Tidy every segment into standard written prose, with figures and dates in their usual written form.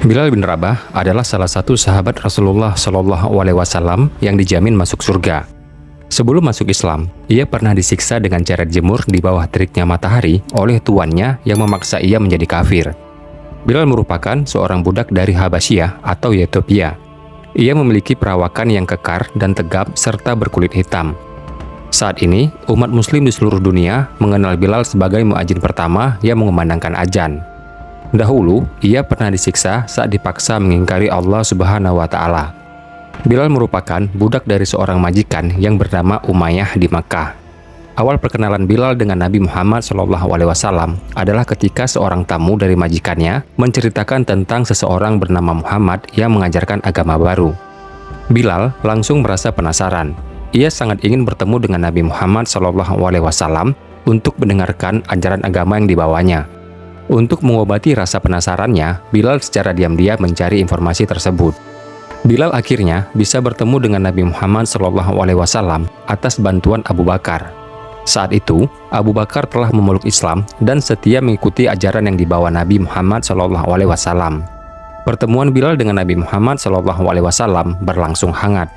Bilal bin Rabah adalah salah satu sahabat Rasulullah Shallallahu Alaihi Wasallam yang dijamin masuk surga. Sebelum masuk Islam, ia pernah disiksa dengan cara dijemur di bawah teriknya matahari oleh tuannya yang memaksa ia menjadi kafir. Bilal merupakan seorang budak dari Habasyah atau Ethiopia. Ia memiliki perawakan yang kekar dan tegap serta berkulit hitam. Saat ini, umat muslim di seluruh dunia mengenal Bilal sebagai muadzin pertama yang mengumandangkan adzan. Dahulu, ia pernah disiksa saat dipaksa mengingkari Allah Subhanahu wa Ta'ala. Bilal merupakan budak dari seorang majikan yang bernama Umayyah di Makkah. Awal perkenalan Bilal dengan Nabi Muhammad SAW adalah ketika seorang tamu dari majikannya menceritakan tentang seseorang bernama Muhammad yang mengajarkan agama baru. Bilal langsung merasa penasaran. Ia sangat ingin bertemu dengan Nabi Muhammad SAW untuk mendengarkan ajaran agama yang dibawanya. Untuk mengobati rasa penasarannya, Bilal secara diam-diam mencari informasi tersebut. Bilal akhirnya bisa bertemu dengan Nabi Muhammad SAW atas bantuan Abu Bakar. Saat itu, Abu Bakar telah memeluk Islam dan setia mengikuti ajaran yang dibawa Nabi Muhammad SAW. Pertemuan Bilal dengan Nabi Muhammad SAW berlangsung hangat.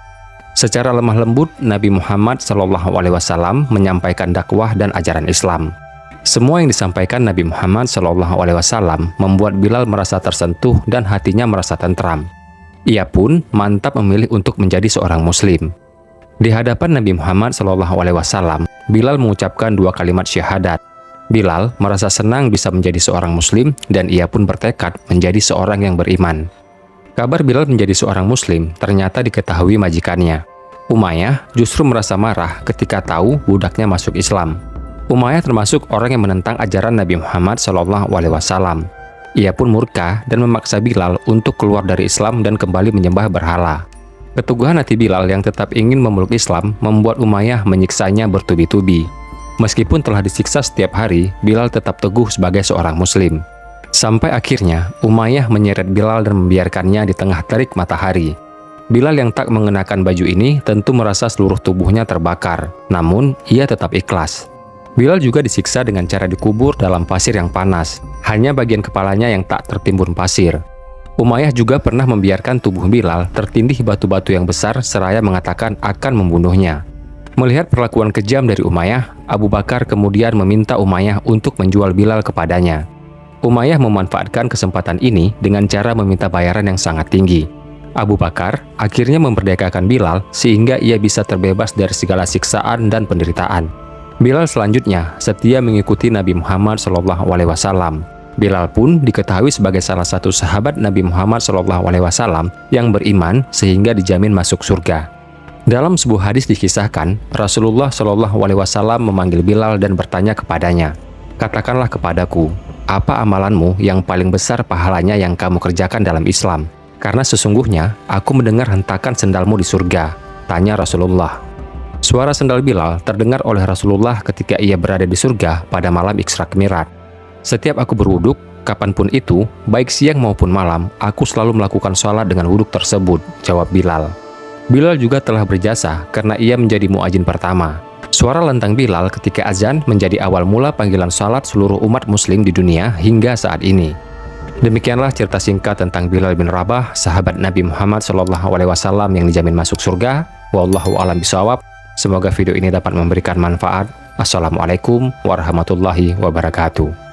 Secara lemah lembut, Nabi Muhammad SAW menyampaikan dakwah dan ajaran Islam. Semua yang disampaikan Nabi Muhammad SAW membuat Bilal merasa tersentuh dan hatinya merasa tentram. Ia pun mantap memilih untuk menjadi seorang Muslim. Di hadapan Nabi Muhammad SAW, Bilal mengucapkan 2 kalimat syahadat. Bilal merasa senang bisa menjadi seorang Muslim dan ia pun bertekad menjadi seorang yang beriman. Kabar Bilal menjadi seorang Muslim ternyata diketahui majikannya. Umayyah justru merasa marah ketika tahu budaknya masuk Islam. Umayyah termasuk orang yang menentang ajaran Nabi Muhammad SAW. Ia pun murka dan memaksa Bilal untuk keluar dari Islam dan kembali menyembah berhala. Keteguhan hati Bilal yang tetap ingin memeluk Islam membuat Umayyah menyiksanya bertubi-tubi. Meskipun telah disiksa setiap hari, Bilal tetap teguh sebagai seorang Muslim. Sampai akhirnya, Umayyah menyeret Bilal dan membiarkannya di tengah terik matahari. Bilal yang tak mengenakan baju ini tentu merasa seluruh tubuhnya terbakar, namun ia tetap ikhlas. Bilal juga disiksa dengan cara dikubur dalam pasir yang panas, hanya bagian kepalanya yang tak tertimbun pasir. Umayyah juga pernah membiarkan tubuh Bilal tertindih batu-batu yang besar seraya mengatakan akan membunuhnya. Melihat perlakuan kejam dari Umayyah, Abu Bakar kemudian meminta Umayyah untuk menjual Bilal kepadanya. Umayyah memanfaatkan kesempatan ini dengan cara meminta bayaran yang sangat tinggi. Abu Bakar akhirnya memerdekakan Bilal sehingga ia bisa terbebas dari segala siksaan dan penderitaan. Bilal selanjutnya setia mengikuti Nabi Muhammad SAW. Bilal pun diketahui sebagai salah satu sahabat Nabi Muhammad SAW yang beriman sehingga dijamin masuk surga. Dalam sebuah hadis dikisahkan, Rasulullah SAW memanggil Bilal dan bertanya kepadanya, "Katakanlah kepadaku, apa amalanmu yang paling besar pahalanya yang kamu kerjakan dalam Islam? Karena sesungguhnya aku mendengar hentakan sendalmu di surga." Tanya Rasulullah. Suara sendal Bilal terdengar oleh Rasulullah ketika ia berada di surga pada malam Isra Mi'raj. "Setiap aku berwuduk, kapanpun itu, baik siang maupun malam, aku selalu melakukan sholat dengan wuduk tersebut," jawab Bilal. Bilal juga telah berjasa karena ia menjadi muadzin pertama. Suara lantang Bilal ketika azan menjadi awal mula panggilan salat seluruh umat muslim di dunia hingga saat ini. Demikianlah cerita singkat tentang Bilal bin Rabah, sahabat Nabi Muhammad SAW yang dijamin masuk surga. Wallahu a'lam bishawab. Semoga video ini dapat memberikan manfaat. Assalamualaikum warahmatullahi wabarakatuh.